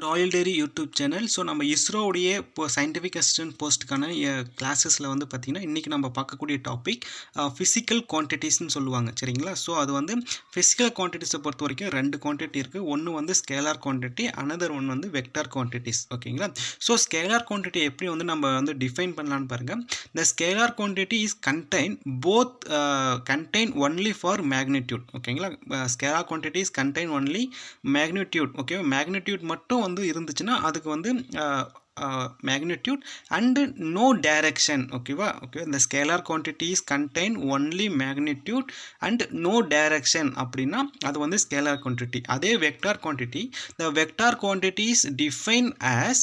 Royal dairy YouTube channel. So நம்ம இஸ்ரோவுடைய இப்போ scientific assistant போஸ்ட்டுக்கான கிளாஸஸில் வந்து பார்த்திங்கன்னா இன்றைக்கி நம்ம பார்க்கக்கூடிய டாபிக் ஃபிசிக்கல் குவான்டிட்டிஸ்ன்னு சொல்லுவாங்க. சரிங்களா? ஸோ அது வந்து ஃபிசிக்கல் குவான்டிட்டிஸை பொறுத்த வரைக்கும் 2 குவான்டிட்டி இருக்குது. ஒன்று வந்து ஸ்கேலார் குவான்டிட்டி, அனதர் ஒன் வந்து வெக்டார் குவான்டிட்டிஸ். ஓகேங்களா? ஸோ ஸ்கேலார் குவான்டிட்டி எப்படி வந்து நம்ம வந்து டிஃபைன் பண்ணலான்னு பாருங்கள். The scalar quantity is contain only for magnitude. ஓகேங்களா? Scalar quantity is contain only magnitude. Okay, magnitude மட்டும் வந்து இருந்துச்சுன்னா அதுக்கு வந்து magnitude and no direction. ஓகேவா? ஓகே, இந்த scalar quantities contain only magnitude and no direction அப்படின்னா அது வந்து ஸ்கேலார் குவான்டிட்டி. அதே vector quantity, the vector quantities define as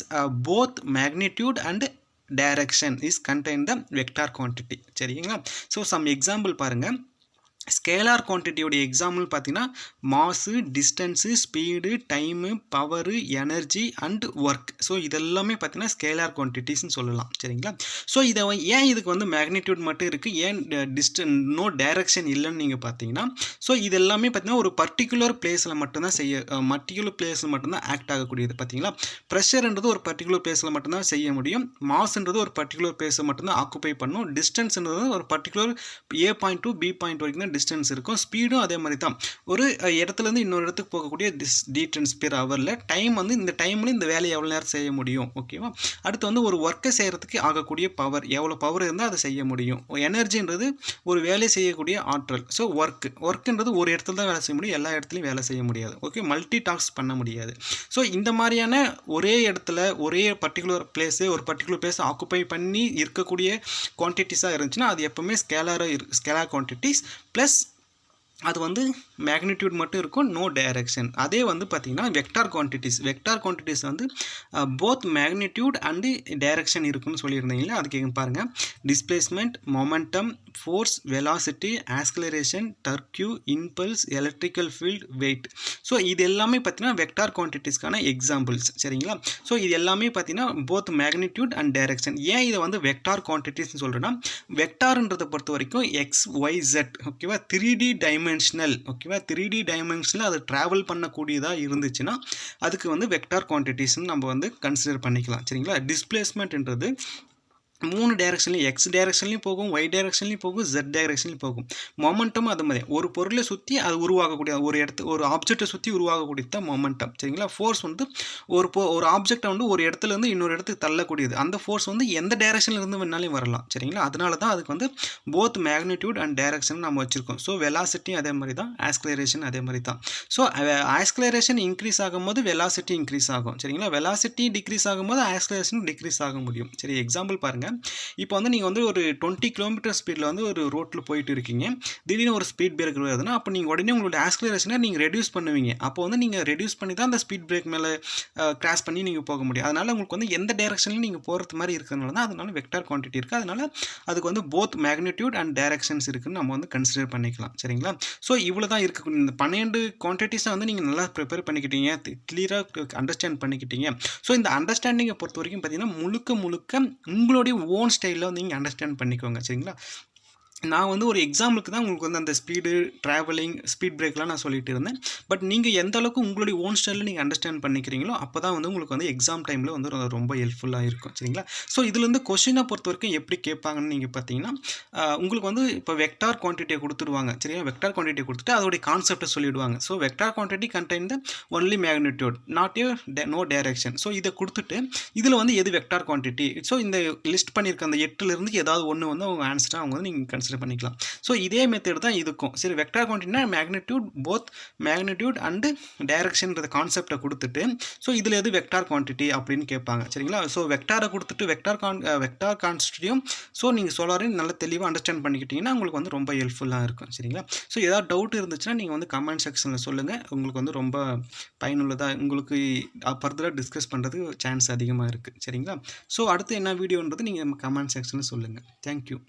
both magnitude and direction is contain the vector quantity. சரிங்களா? So some example பாருங்கள். Scalar குவான்டிட்டியோடைய example பார்த்தீங்கன்னா mass, distance, speed, time, power, energy and work. So இதெல்லாமே பார்த்தீங்கன்னா scalar குவான்டிட்டிஸ்ன்னு சொல்லலாம். சரிங்களா? So இதை ஏன் இதுக்கு வந்து மேக்னிடியூட் மட்டும் இருக்குது, ஏன் நோ டைரக்ஷன் இல்லைன்னு நீங்கள் பார்த்தீங்கன்னா, ஸோ இது எல்லாமே பார்த்தீங்கன்னா ஒரு பர்டிகுலர் பிளேஸில் மட்டும்தான் மட்டும்தான் ஆக்ட் ஆகக்கூடியது. பார்த்தீங்களா? ப்ரெஷர்ன்றது ஒரு பர்டிகுலர் பிளேஸில் மட்டும்தான் செய்ய முடியும். மாஸ்ன்றது ஒரு பர்டிகுலர் பிளேஸை மட்டும்தான் ஆக்குப்பை பண்ணும். டிஸ்டன்ஸ்ன்றது ஒரு particular A point to B point வரைக்கும் தான் டிஸ்டன்ஸ் இருக்கும். ஸ்பீடும் அதே மாதிரி தான். ஒரு இடத்துலேருந்து இன்னொரு இடத்துக்கு போகக்கூடிய டிஸ்டன்ஸ் பெர் ஹவரில். டைம் வந்து இந்த டைமில் இந்த வேலையை எவ்வளோ நேரம் செய்ய முடியும். ஓகேவா? அடுத்து வந்து ஒரு ஒர்க்கை செய்கிறதுக்கு ஆகக்கூடிய பவர், எவ்வளோ பவர் இருந்தால் அதை செய்ய முடியும். எனர்ஜின்றது ஒரு வேலை செய்யக்கூடிய ஆற்றல். ஸோ ஒர்க்குன்றது ஒரு இடத்துல தான் வேலை செய்ய முடியும், எல்லா இடத்துலையும் வேலை செய்ய முடியாது. ஓகே, மல்டி டாஸ்க் பண்ண முடியாது. ஸோ இந்த மாதிரியான ஒரே இடத்துல ஒரு பர்டிகுலர் பிளேஸ் ஆக்குப்பை பண்ணி இருக்கக்கூடிய குவான்டிட்டிஸாக இருந்துச்சுன்னா அது எப்பவுமே ஸ்கேலார் குவான்டிட்டிஸ் ப்ளஸ் அது வந்து மேக்னிடியூட் மட்டும் இருக்கும், நோ டைரக்ஷன். அதே வந்து பார்த்திங்கன்னா வெக்டார் குவான்டிட்டிஸ் வந்து போத் மேக்னிடியூட் அண்டு டைரக்ஷன் இருக்குன்னு சொல்லியிருந்தீங்களா? அதுக்கு பாருங்கள். Displacement, momentum, force, velocity, acceleration, torque, impulse, electrical field, weight. So இது எல்லாமே பார்த்தீங்கன்னா வெக்டார் குவான்டிட்டிஸ்க்கான எக்ஸாம்பிள்ஸ். சரிங்களா? ஸோ இது எல்லாமே பார்த்தீங்கன்னா போத் மேக்னிடியூட் அண்ட் டைரக்ஷன். ஏன் இதை வந்து வெக்டார் குவான்டிட்டிஸ்னு சொல்கிறேன்னா, வெக்டார்ன்றதை பொறுத்த வரைக்கும் XYZ. ஓகேவா? 3D dimensional. ஓகேவா? 3D டைமென்ஷனில் அது ட்ராவல் பண்ணக்கூடியதாக இருந்துச்சுன்னா அதுக்கு வந்து வெக்டார் குவான்டிட்டிஸ்ன்னு நம்ம வந்து கன்சிடர் பண்ணிக்கலாம். சரிங்களா? டிஸ்பிளேஸ்மெண்ட்ன்றது 3 டைரக்ஷன்லையும், X டைரக்ஷன்லையும் போகும், Y டைரக்ஷன்லையும் போகும், Z டைரக்ஷன்லையும் போகும். மொமெண்டம் அது மாதிரி ஒரு பொருளை சுற்றி அது உருவாகக்கூடிய ஒரு ஆப்ஜெக்டை சுற்றி உருவாகக்கூடியது தான் மொமெண்டம். சரிங்களா? ஃபோர்ஸ் வந்து ஒரு ஆப்ஜெக்டை வந்து ஒரு இடத்துலேருந்து இன்னொரு இடத்துக்கு தள்ளக்கூடியது. அந்த ஃபோர்ஸ் வந்து எந்த டைரக்ஷனில் இருந்து வேணாலும் வரலாம். சரிங்களா? அதனால தான் அதுக்கு வந்து போத் மேக்னிடியூட் அண்ட் டைரக்ஷன் நம்ம வச்சுருக்கோம். ஸோ வெலாசிட்டி அதே மாதிரி தான், ஆக்ஸலரேஷன் அதே மாதிரி தான். ஸோ ஆக்ஸலரேஷன் இன்க்ரீஸ் ஆகும்போது வெலாசிட்டி இன்க்ரீஸ் ஆகும். சரிங்களா? வெலாசிட்டி டிக்ரீஸ் ஆகும்போது ஆக்ஸலரேஷன் டிக்ரீஸ் ஆக முடியும். சரி, எக்ஸாம்பிள் பாருங்கள். இப்போ வந்து நீங்கள் வந்து ஒரு 20 கிலோமீட்டர் ஸ்பீடில் வந்து ஒரு ரோட்டில் போயிட்டு இருக்கீங்க. திடீர்னு ஒரு ஸ்பீட் பிரேக் வருதுன்னா அப்போ நீங்கள் உடனே உங்களோட ஆக்ஸலரேஷனை நீங்கள் ரெடியூஸ் பண்ணுவீங்க. அப்போ வந்து நீங்கள் ரெடியூஸ் பண்ணி தான் அந்த ஸ்பீட் பிரேக் மேலே கிராஸ் பண்ணி நீங்கள் போக முடியும். அதனால் உங்களுக்கு வந்து எந்த டைரக்ஷனில் நீங்கள் போகிறது மாதிரி இருக்கிறதுனால தான் அதனால வெக்டார் குவான்டிட்டி இருக்குது. அதனால் அதுக்கு வந்து போத் மேக்னிடியூட் அண்ட் டைரக்ஷன்ஸ் இருக்குதுன்னு நம்ம வந்து கன்சிடர் பண்ணிக்கலாம். சரிங்களா? ஸோ இவ்வளோ தான் இருக்குது. இந்த 12 குவான்டிட்டிஸை வந்து நீங்கள் நல்லா ப்ரிப்பேர் பண்ணிக்கிட்டீங்க, கிளியராக அண்டர்ஸ்டாண்ட் பண்ணிக்கிட்டீங்க. ஸோ இந்த அண்டர்ஸ்டாண்டிங்கை பொறுத்த வரைக்கும் பார்த்தீங்கன்னா முழுக்க உங்களுடைய ஓன் ஸ்டைலில் வந்து நீங்கள் அண்டர்ஸ்டாண்ட் பண்ணிக்கோங்க. சரிங்களா? நான் வந்து ஒரு எக்ஸாம்பிளுக்கு தான் உங்களுக்கு வந்து அந்த ஸ்பீடு, ட்ராவலிங், ஸ்பீட் பிரேக்லாம் நான் சொல்லிட்டு இருந்தேன். பட் நீங்கள் எந்த அளவுக்கு உங்களுடைய ஓன் ஸ்டைலில் நீங்கள் அண்டர்ஸ்டாண்ட் பண்ணிக்கிறீங்களோ அப்போ தான் வந்து உங்களுக்கு வந்து எக்ஸாம் டைமில் வந்து ரொம்ப ஹெல்ப்ஃபுல்லாக இருக்கும். சரிங்களா? ஸோ இதுலேருந்து கொஷினை பொறுத்த வரைக்கும் எப்படி கேட்பாங்கன்னு நீங்கள் பார்த்தீங்கன்னா, உங்களுக்கு வந்து இப்போ வெக்டார் குவான்டிட்டியை கொடுத்துருவாங்க. சரியா? வெக்டார் குவான்டிட்டியை கொடுத்துட்டு அதோடைய கான்செப்டை சொல்லிவிடுவாங்க. So vector quantity contain the only magnitude not no direction. So இதை கொடுத்துட்டு இதில் வந்து எது வெக்டார் குவான்டிட்டி, ஸோ இந்த லிஸ்ட் பண்ணியிருக்க அந்த 8லேருந்து ஏதாவது ஒன்று வந்து அவங்க ஆன்சராக அவங்க வந்து நீங்கள் கன்சிடர் பண்ணிக்கலாம். ஸோ இதே மெத்தட் தான் இதுக்கும். சரி, வெக்டார் குவான்டிட்டினா போத் மேக்னிடியூட் அண்ட் டைரக்ஷன்ற கான்செப்டை கொடுத்துட்டு ஸோ இதில் எது வெக்டார் குவான்டிட்டி அப்படின்னு கேட்பாங்க. சரிங்களா? ஸோ வெக்டாரை கொடுத்துட்டு வெக்டார் கான்ஸ்டிடியும் ஸோ நீங்கள் சொல்லாரையும் நல்லா தெளிவாக அண்டர்ஸ்டாண்ட் பண்ணிக்கிட்டீங்கன்னா உங்களுக்கு வந்து ரொம்ப ஹெல்ப்ஃபுல்லாக இருக்கும். சரிங்களா? ஸோ ஏதாவது டவுட் இருந்துச்சுன்னா நீங்கள் வந்து கமெண்ட் செக்ஷனில் சொல்லுங்கள். உங்களுக்கு வந்து ரொம்ப பயனுள்ளதாக உங்களுக்கு ஃபர்தராக டிஸ்கஸ் பண்ணுறதுக்கு சான்ஸ் அதிகமாக இருக்குது. சரிங்களா? ஸோ அடுத்து என்ன வீடியோன்றது நீங்கள் கமெண்ட் செக்ஷனில் சொல்லுங்கள். தேங்க்யூ.